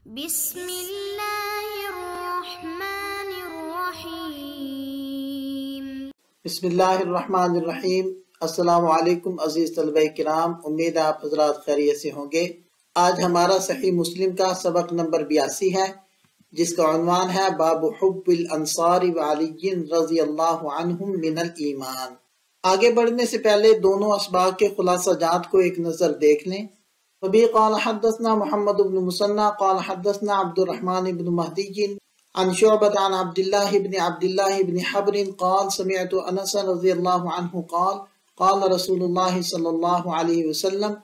بسم اللہ الرحمن الرحیم۔ بسم اللہ الرحمن الرحیم۔ السلام علیکم عزیز طلبہ کرام، امید ہے آپ حضرات خیریت سے ہوں گے۔ آج ہمارا صحیح مسلم کا سبق نمبر 82 ہے، جس کا عنوان ہے باب حب الانصار وعلی رضی اللہ عنہم من الایمان۔ آگے بڑھنے سے پہلے دونوں اسباق کے خلاصہ جات کو ایک نظر دیکھ لیں۔ وبه قال حدثنا محمد بن مسنى قال حدثنا عبد الرحمن بن مهدي عن شعبة عن عبد الله بن حبر قال سمعت أنس رضي الله عنه قال رسول الله صلى الله عليه وسلم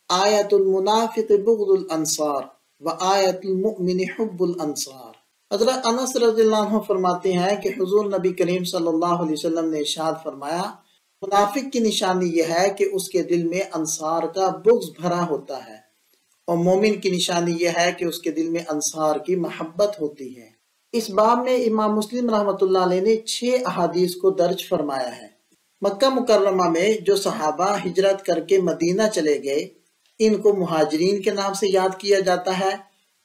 آية المنافق بغض الأنصار وآية المؤمن حب الأنصار۔ حضرت انس رضی اللہ عنہ فرماتے ہیں کہ حضور نبی کریم صلی اللہ علیہ وسلم نے ارشاد فرمایا، منافق کی نشانی یہ ہے کہ اس کے دل میں انصار کا بغض بھرا ہوتا ہے، اور مومن کی نشانی یہ ہے کہ اس کے دل میں انصار کی محبت ہوتی ہے۔ اس باب میں امام مسلم رحمۃ اللہ علیہ نے 6 احادیث کو درج فرمایا ہے۔ مکہ مکرمہ میں جو صحابہ ہجرت کر کے مدینہ چلے گئے، ان کو مہاجرین کے نام سے یاد کیا جاتا ہے،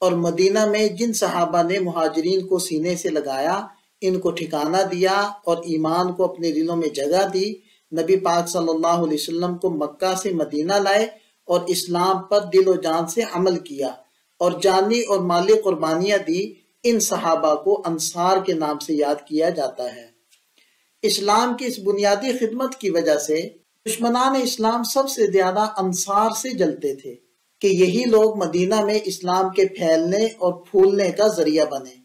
اور مدینہ میں جن صحابہ نے مہاجرین کو سینے سے لگایا، ان کو ٹھکانہ دیا اور ایمان کو اپنے دلوں میں جگہ دی، نبی پاک صلی اللہ علیہ وسلم کو مکہ سے مدینہ لائے اور اسلام پر دل و جان سے عمل کیا اور جانی اور مالی قربانیاں دی، ان صحابہ کو انصار کے نام سے یاد کیا جاتا ہے۔ اسلام کی اس بنیادی خدمت کی وجہ سے دشمنان اسلام سب سے زیادہ انصار سے جلتے تھے کہ یہی لوگ مدینہ میں اسلام کے پھیلنے اور پھولنے کا ذریعہ بنے۔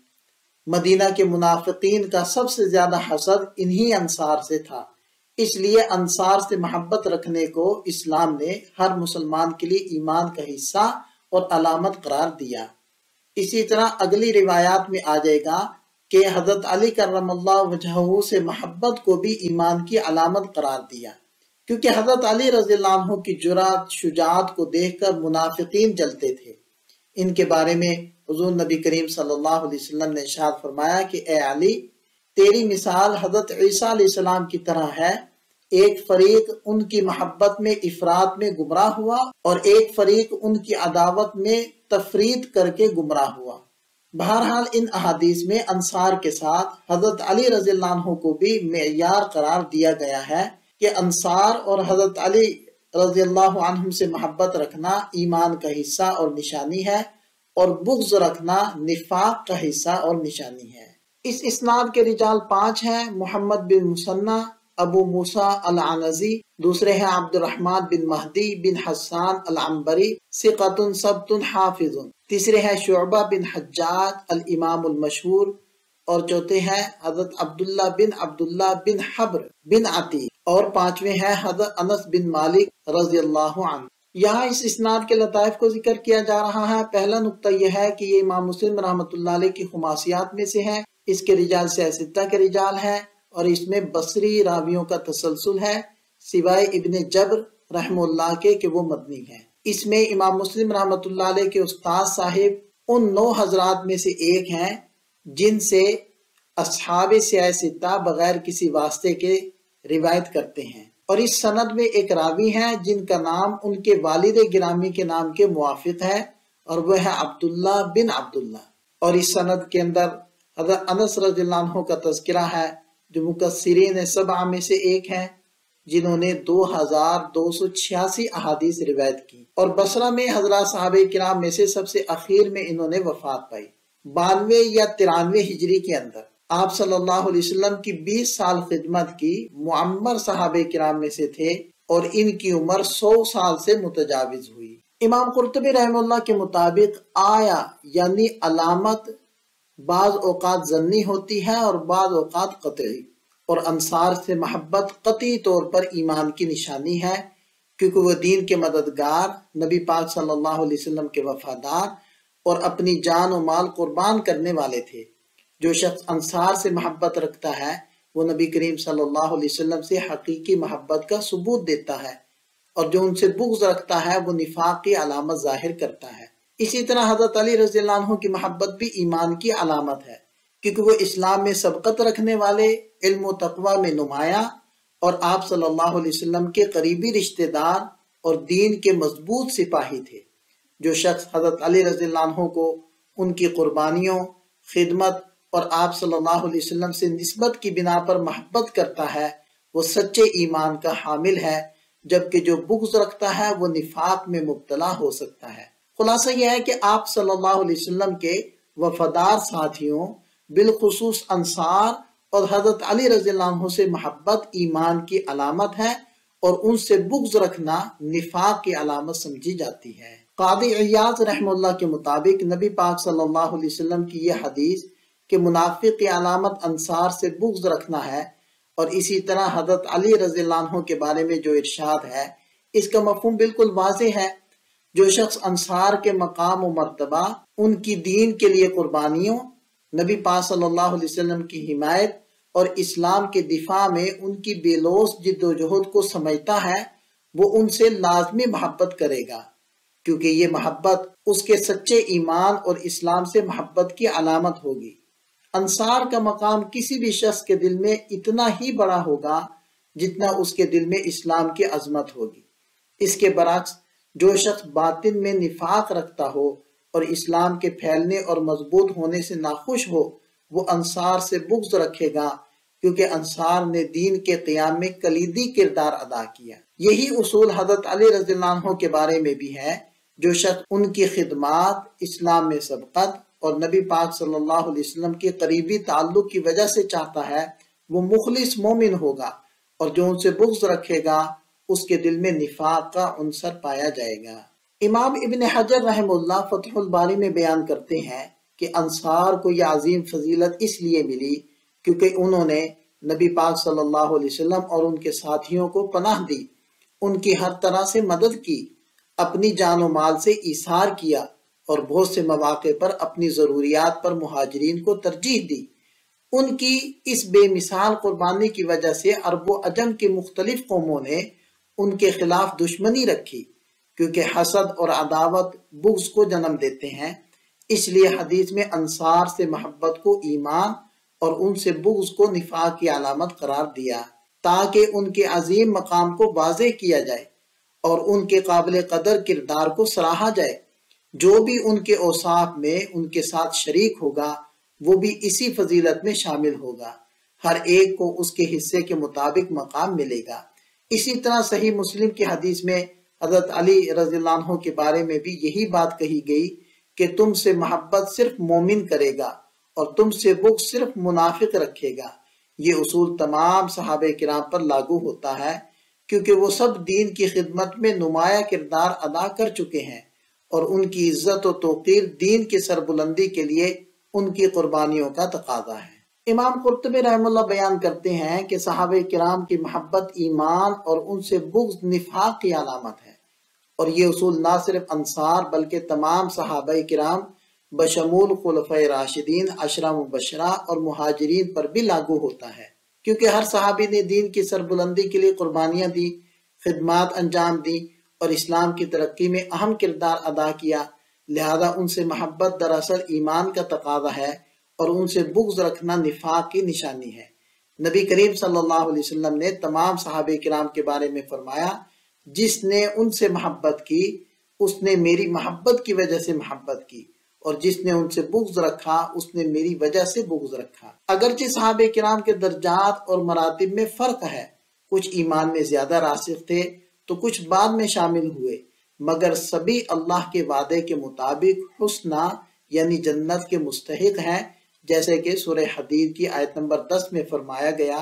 مدینہ کے منافقین کا سب سے زیادہ حسد انہی انصار سے تھا، اس لیے انصار سے محبت رکھنے کو اسلام نے ہر مسلمان کے لیے ایمان کا حصہ اور علامت قرار دیا۔ اسی طرح اگلی روایات میں آ جائے گا کہ حضرت علی کرم اللہ وجہہ سے محبت کو بھی ایمان کی علامت قرار دیا، کیونکہ حضرت علی رضی اللہ عنہ کی جرأت شجاعت کو دیکھ کر منافقین جلتے تھے۔ ان کے بارے میں حضور نبی کریم صلی اللہ علیہ وسلم نے ارشاد فرمایا کہ اے علی، تیری مثال حضرت عیسیٰ علیہ السلام کی طرح ہے، ایک فریق ان کی محبت میں افراط میں گمراہ ہوا اور ایک فریق ان کی عداوت میں تفریط کر کے گمراہ ہوا۔ بہرحال ان احادیث میں انصار کے ساتھ حضرت علی رضی اللہ عنہ کو بھی معیار قرار دیا گیا ہے کہ انصار اور حضرت علی رضی اللہ عنہ سے محبت رکھنا ایمان کا حصہ اور نشانی ہے، اور بغض رکھنا نفاق کا حصہ اور نشانی ہے۔ اس اسناد کے رجال 5 ہیں: محمد بن مسنہ، ابو موسیٰ العنزی، دوسرے ہیں عبد الرحمن بن مہدی بن حسان العنبری، ثقۃ ثبت حافظ، تیسرے ہیں شعبہ بن حجاج الامام المشہور، اور چوتھے ہیں حضرت عبداللہ بن حبر بن عتیق، اور 5ویں ہیں حضرت انس بن مالک رضی اللہ عنہ۔ یہاں اس اسناد کے لطائف کو ذکر کیا جا رہا ہے۔ پہلا نقطہ یہ ہے کہ یہ امام مسلم رحمۃ اللہ علیہ کی خماسیات میں سے ہے، اس کے رجال سیاستہ کے رجال ہیں، اور اس میں بصری راویوں کا تسلسل ہے، سوائے ابن جبر رحم اللہ کے کہ وہ مدنی ہیں۔ اس میں امام مسلم رحمۃ اللہ علیہ کے استاد صاحب ان 9 حضرات میں سے ایک ہیں جن سے اصحاب سیاستہ بغیر کسی واسطے کے روایت کرتے ہیں، اور اس سند میں ایک راوی ہیں جن کا نام ان کے والد گرامی کے نام کے موافق ہے، اور وہ ہے عبداللہ بن عبداللہ۔ اور اس سند کے اندر حضرت انس رضی اللہ عنہ کا تذکرہ ہے، جو مکثرین 7 میں سے ایک ہیں، جنہوں نے 2286 احادیث روایت کی، اور بصرہ میں حضرات صحابہ کرام میں سے سب سے اخیر میں انہوں نے وفات پائی 92 یا 93 ہجری کے اندر۔ آپ صلی اللہ علیہ وسلم کی 20 سال خدمت کی معمر صحابہ کرام میں سے تھے، اور ان کی عمر 100 سال سے متجاوز ہوئی۔ امام قرطبی رحمہ اللہ کے مطابق آیا یعنی علامت بعض اوقات ظنی ہوتی ہے اور بعض اوقات قطعی، اور انصار سے محبت قطعی طور پر ایمان کی نشانی ہے، کیونکہ وہ دین کے مددگار، نبی پاک صلی اللہ علیہ وسلم کے وفادار اور اپنی جان و مال قربان کرنے والے تھے۔ جو شخص انصار سے محبت رکھتا ہے وہ نبی کریم صلی اللہ علیہ وسلم سے حقیقی محبت کا ثبوت دیتا ہے، اور جو ان سے بغض رکھتا ہے وہ نفاق کی علامت ظاہر کرتا ہے۔ اسی طرح حضرت علی رضی اللہ عنہ کی محبت بھی ایمان کی علامت ہے، کیونکہ وہ اسلام میں سبقت رکھنے والے، علم و تقوی میں نمایاں، اور آپ صلی اللہ علیہ وسلم کے قریبی رشتہ دار اور دین کے مضبوط سپاہی تھے۔ جو شخص حضرت علی رضی اللہ عنہ کو ان کی قربانیوں، خدمت اور آپ صلی اللہ علیہ وسلم سے نسبت کی بنا پر محبت کرتا ہے وہ سچے ایمان کا حامل ہے، جبکہ جو بغض رکھتا ہے وہ نفاق میں مبتلا ہو سکتا ہے۔ خلاصہ یہ ہے کہ آپ صلی اللہ علیہ وسلم کے وفادار ساتھیوں، بالخصوص انصار اور حضرت علی رضی اللہ عنہ سے محبت ایمان کی علامت ہے اور ان سے بغض رکھنا نفاق کی علامت سمجھی جاتی ہے۔ قاضی عیاض رحمہ اللہ کے مطابق نبی پاک صلی اللہ علیہ وسلم کی یہ حدیث کہ منافق کی علامت انصار سے بغض رکھنا ہے، اور اسی طرح حضرت علی رضی اللہ عنہ کے بارے میں جو ارشاد ہے، اس کا مفہوم بالکل واضح ہے۔ جو شخص انصار کے مقام و مرتبہ، ان کی دین کے لیے قربانیوں، نبی پاک صلی اللہ علیہ وسلم کی حمایت اور اسلام کے دفاع میں ان کی بے لوث جد و جہد کو سمجھتا ہے، وہ ان سے لازمی محبت کرے گا، کیونکہ یہ محبت اس کے سچے ایمان اور اسلام سے محبت کی علامت ہوگی۔ انصار کا مقام کسی بھی شخص کے دل میں اتنا ہی بڑا ہوگا جتنا اس کے دل میں اسلام کی عظمت ہوگی۔ اس کے برعکس جو شخص باطن میں نفاق رکھتا ہو اور اسلام کے پھیلنے اور مضبوط ہونے سے ناخوش ہو، وہ انصار سے بغض رکھے گا، کیونکہ انصار نے دین کے قیام میں کلیدی کردار ادا کیا۔ یہی اصول حضرت علی رضی اللہ عنہ کے بارے میں بھی ہے۔ جو شخص ان کی خدمات، اسلام میں سبقت اور نبی پاک صلی اللہ علیہ وسلم کے قریبی تعلق کی وجہ سے چاہتا ہے، وہ مخلص مومن ہوگا، اور جو ان سے بغض رکھے گا اس کے دل میں نفاق کا عنصر پایا جائے گا۔ امام ابن حجر رحمہ اللہ فتح الباری میں بیان کرتے ہیں کہ انصار کو یہ عظیم فضیلت اس لیے ملی کیونکہ انہوں نے نبی پاک صلی اللہ علیہ وسلم اور ان کے ساتھیوں کو پناہ دی، ان کی ہر طرح سے مدد کی، اپنی جان و مال سے ایثار کیا، اور بہت سے مواقع پر اپنی ضروریات پر مہاجرین کو ترجیح دی۔ ان کی اس بے مثال قربانی کی وجہ سے عرب و عجم کی مختلف قوموں نے ان کے خلاف دشمنی رکھی، کیونکہ حسد اور عداوت بغض کو جنم دیتے ہیں۔ اس لیے حدیث میں انصار سے محبت کو ایمان اور ان سے بغض کو نفاق کی علامت قرار دیا، تاکہ ان کے عظیم مقام کو واضح کیا جائے اور ان کے قابل قدر کردار کو سراہا جائے۔ جو بھی ان کے اوصاف میں ان کے ساتھ شریک ہوگا وہ بھی اسی فضیلت میں شامل ہوگا، ہر ایک کو اس کے حصے کے مطابق مقام ملے گا۔ اسی طرح صحیح مسلم کی حدیث میں حضرت علی رضی اللہ عنہ کے بارے میں بھی یہی بات کہی گئی کہ تم سے محبت صرف مومن کرے گا اور تم سے بغض صرف منافق رکھے گا۔ یہ اصول تمام صحابہ کرام پر لاگو ہوتا ہے، کیونکہ وہ سب دین کی خدمت میں نمایاں کردار ادا کر چکے ہیں، اور ان کی عزت و توقیر دین کی سربلندی کے لیے ان کی قربانیوں کا تقاضا ہے۔ امام قرطبی رحمہ اللہ بیان کرتے ہیں کہ صحابہ کرام کی محبت ایمان اور ان سے بغض نفاق کی علامت ہے، اور یہ اصول نہ صرف انصار بلکہ تمام صحابہ کرام بشمول خلفائے راشدین، عشرہ مبشرہ اور مہاجرین پر بھی لاگو ہوتا ہے، کیونکہ ہر صحابی نے دین کی سربلندی کے لیے قربانیاں دی، خدمات انجام دی اور اسلام کی ترقی میں اہم کردار ادا کیا، لہذا ان سے محبت دراصل ایمان کا تقاضا ہے اور ان سے بغض رکھنا نفاق کی نشانی ہے۔ نبی کریم صلی اللہ علیہ وسلم نے تمام صحابہ کرام کے بارے میں فرمایا، جس نے ان سے محبت کی اس نے میری محبت کی وجہ سے محبت کی، اور جس نے ان سے بغض رکھا اس نے میری وجہ سے بغض رکھا۔ اگرچہ صحابہ کرام کے درجات اور مراتب میں فرق ہے، کچھ ایمان میں زیادہ راسخ تھے تو کچھ بعد میں شامل ہوئے، مگر سبھی اللہ کے وعدے کے مطابق حسنہ یعنی جنت کے مستحق ہیں، جیسے کہ سورہ حدید کی آیت نمبر 10 میں فرمایا گیا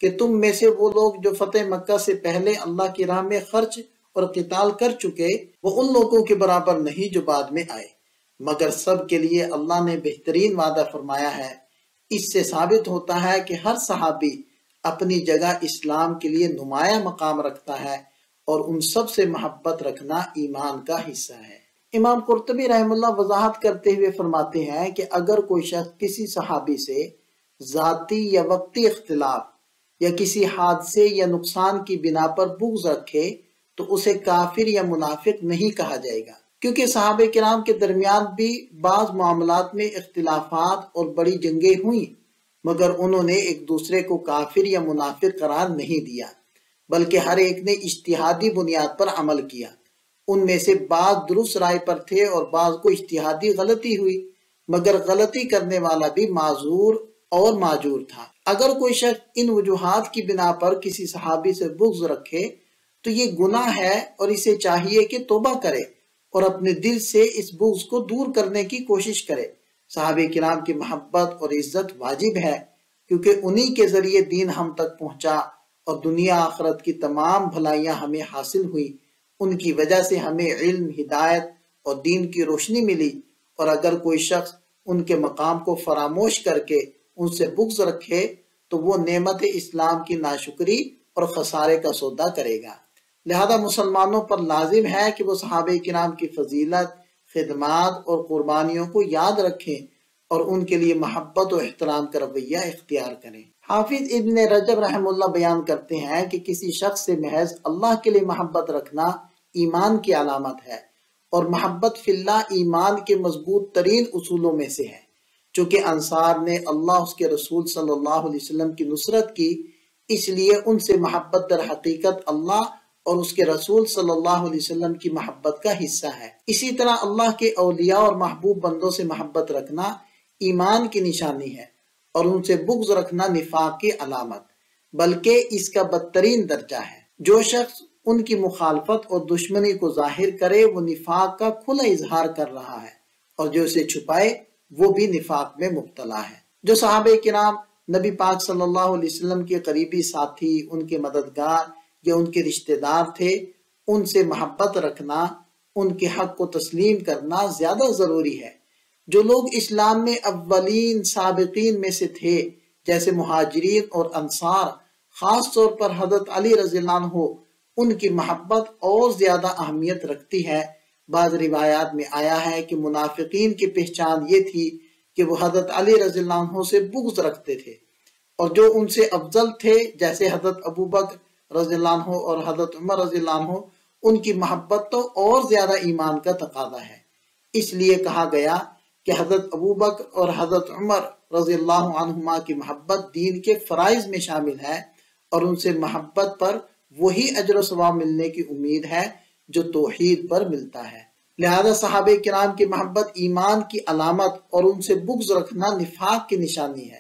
کہ تم میں سے وہ لوگ جو فتح مکہ سے پہلے اللہ کی راہ میں خرچ اور قتال کر چکے، وہ ان لوگوں کے برابر نہیں جو بعد میں آئے، مگر سب کے لیے اللہ نے بہترین وعدہ فرمایا ہے۔ اس سے ثابت ہوتا ہے کہ ہر صحابی اپنی جگہ اسلام کے لیے نمایاں مقام رکھتا ہے، اور ان سب سے محبت رکھنا ایمان کا حصہ ہے۔ امام قرطبی رحم اللہ وضاحت کرتے ہوئے فرماتے ہیں کہ اگر کوئی شخص کسی صحابی سے ذاتی یا وقتی اختلاف یا کسی حادثے یا نقصان کی بنا پر بغض رکھے تو اسے کافر یا منافق نہیں کہا جائے گا، کیونکہ صحابہ کرام کے درمیان بھی بعض معاملات میں اختلافات اور بڑی جنگیں ہوئیں، مگر انہوں نے ایک دوسرے کو کافر یا منافق قرار نہیں دیا، بلکہ ہر ایک نے اجتہادی بنیاد پر عمل کیا۔ ان میں سے بعض درست رائے پر تھے اور بعض کو اجتہادی غلطی ہوئی، مگر غلطی کرنے والا بھی معذور اور معجور تھا۔ اگر کوئی شخص ان وجوہات کی بنا پر کسی صحابی سے بغض رکھے تو یہ گناہ ہے اور اسے چاہیے کہ توبہ کرے اور اپنے دل سے اس بغض کو دور کرنے کی کوشش کرے۔ صحابہ کرام کی محبت اور عزت واجب ہے، کیونکہ انہی کے ذریعے دین ہم تک پہنچا اور دنیا آخرت کی تمام بھلائیاں ہمیں حاصل ہوئی۔ ان کی وجہ سے ہمیں علم، ہدایت اور دین کی روشنی ملی، اور اگر کوئی شخص ان کے مقام کو فراموش کر کے ان سے بغض رکھے تو وہ نعمت اسلام کی ناشکری اور خسارے کا سودا کرے گا۔ لہذا مسلمانوں پر لازم ہے کہ وہ صحابہ کرام کی فضیلت، خدمات اور قربانیوں کو یاد رکھیں اور ان کے لیے محبت و احترام کا رویہ اختیار کریں۔ حافظ ابن رجب رحمہ اللہ بیان کرتے ہیں کہ کسی شخص سے محض اللہ کے لیے محبت رکھنا ایمان کی علامت ہے، اور محبت فی اللہ ایمان کے مضبوط ترین اصولوں میں سے ہے۔ چونکہ انصار نے اللہ اس کے رسول صلی اللہ علیہ وسلم کی نصرت کی، اس لیے ان سے محبت در حقیقت اللہ اور اس کے رسول صلی اللہ علیہ وسلم کی محبت کا حصہ ہے۔ اسی طرح اللہ کے اولیاء اور محبوب بندوں سے محبت رکھنا ایمان کی نشانی ہے، اور ان سے بغض رکھنا نفاق کی علامت، بلکہ اس کا بدترین درجہ ہے۔ جو شخص ان کی مخالفت اور دشمنی کو ظاہر کرے وہ نفاق کا کھلا اظہار کر رہا ہے، اور جو اسے چھپائے وہ بھی نفاق میں مبتلا ہے۔ جو صحابہ کرام نبی پاک صلی اللہ علیہ وسلم کے قریبی ساتھی، ان کے مددگار یا ان کے رشتہ دار تھے، ان سے محبت رکھنا، ان کے حق کو تسلیم کرنا زیادہ ضروری ہے۔ جو لوگ اسلام میں اولین سابقین میں سے تھے، جیسے مہاجرین اور انصار، خاص طور پر حضرت علی رضی اللہ عنہ، ان کی محبت اور زیادہ اہمیت رکھتی ہے۔ بعض روایات میں آیا ہے کہ منافقین کی پہچان یہ تھی کہ وہ حضرت علی رضی اللہ عنہ سے بغض رکھتے تھے، اور جو ان سے افضل تھے جیسے حضرت ابو بکر رضی اللہ عنہ اور حضرت عمر رضی اللہ عنہ، ان کی محبت تو اور زیادہ ایمان کا تقاضا ہے۔ اس لیے کہا گیا کہ حضرت ابو بکر اور حضرت عمر رضی اللہ عنہما کی محبت دین کے فرائض میں شامل ہے، اور ان سے محبت پر وہی اجر و ثواب ملنے کی امید ہے جو توحید پر ملتا ہے۔ لہذا صحابہ کرام کی محبت ایمان کی علامت اور ان سے بغض رکھنا نفاق کی نشانی ہے،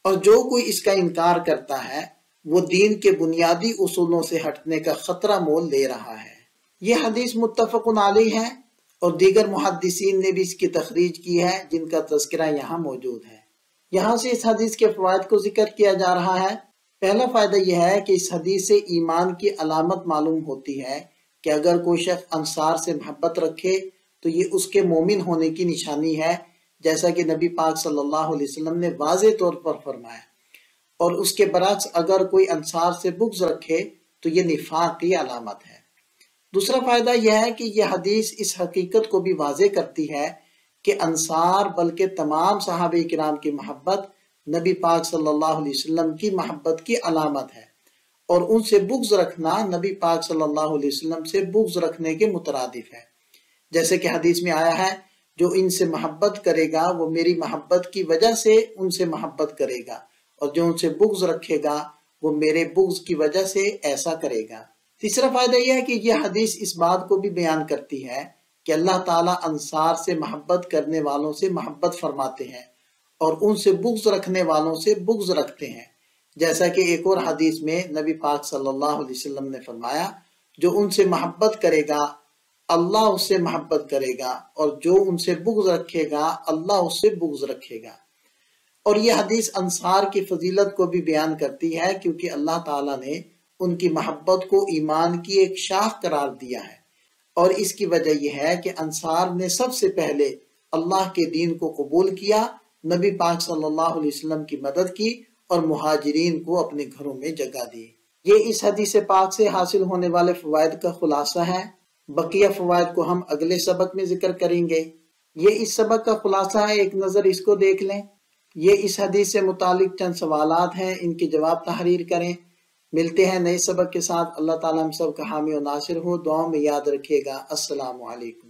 اور جو کوئی اس کا انکار کرتا ہے وہ دین کے بنیادی اصولوں سے ہٹنے کا خطرہ مول لے رہا ہے۔ یہ حدیث متفق علیہ ہے، اور دیگر محدثین نے بھی اس کی تخریج کی ہے جن کا تذکرہ یہاں موجود ہے۔ یہاں سے اس حدیث کے فوائد کو ذکر کیا جا رہا ہے۔ پہلا فائدہ یہ ہے کہ اس حدیث سے ایمان کی علامت معلوم ہوتی ہے کہ اگر کوئی شخص انصار سے محبت رکھے تو یہ اس کے مومن ہونے کی نشانی ہے، جیسا کہ نبی پاک صلی اللہ علیہ وسلم نے واضح طور پر فرمایا، اور اس کے برعکس اگر کوئی انصار سے بغض رکھے تو یہ نفاق کی علامت ہے۔ دوسرا فائدہ یہ ہے کہ یہ حدیث اس حقیقت کو بھی واضح کرتی ہے کہ انصار بلکہ تمام صحابہ کرام کی محبت نبی پاک صلی اللہ علیہ وسلم کی محبت کی علامت ہے، اور ان سے بغض رکھنا نبی پاک صلی اللہ علیہ وسلم سے بغض رکھنے کے مترادف ہے۔ جیسے کہ حدیث میں آیا ہے، جو ان سے محبت کرے گا وہ میری محبت کی وجہ سے ان سے محبت کرے گا، اور جو ان سے بغض رکھے گا وہ میرے بغض کی وجہ سے ایسا کرے گا۔ تیسرا فائدہ یہ ہے کہ یہ حدیث اس بات کو بھی بیان کرتی ہے کہ اللہ تعالیٰ انصار سے محبت کرنے والوں سے محبت فرماتے ہیں اور ان سے بغض رکھنے والوں سے بغض رکھتے ہیں، جیسا کہ ایک اور حدیث میں نبی پاک صلی اللہ علیہ وسلم نے فرمایا، جو ان سے محبت کرے گا اللہ اس سے محبت کرے گا، اور جو ان سے بغض رکھے گا اللہ اس سے بغض رکھے گا۔ اور یہ حدیث انصار کی فضیلت کو بھی بیان کرتی ہے، کیونکہ اللہ تعالیٰ نے ان کی محبت کو ایمان کی ایک شاخ قرار دیا ہے، اور اس کی وجہ یہ ہے کہ انصار نے سب سے پہلے اللہ کے دین کو قبول کیا، نبی پاک صلی اللہ علیہ وسلم کی مدد کی، اور مہاجرین کو اپنے گھروں میں جگہ دی۔ یہ اس حدیث پاک سے حاصل ہونے والے فوائد کا خلاصہ ہے۔ بقیہ فوائد کو ہم اگلے سبق میں ذکر کریں گے۔ یہ اس سبق کا خلاصہ ہے، ایک نظر اس کو دیکھ لیں۔ یہ اس حدیث سے متعلق چند سوالات ہیں، ان کے جواب تحریر کریں۔ ملتے ہیں نئے سبق کے ساتھ۔ اللہ تعالیٰ ہم سب کا حامی و ناصر ہو، دعاؤں میں یاد رکھے گا۔ السلام علیکم۔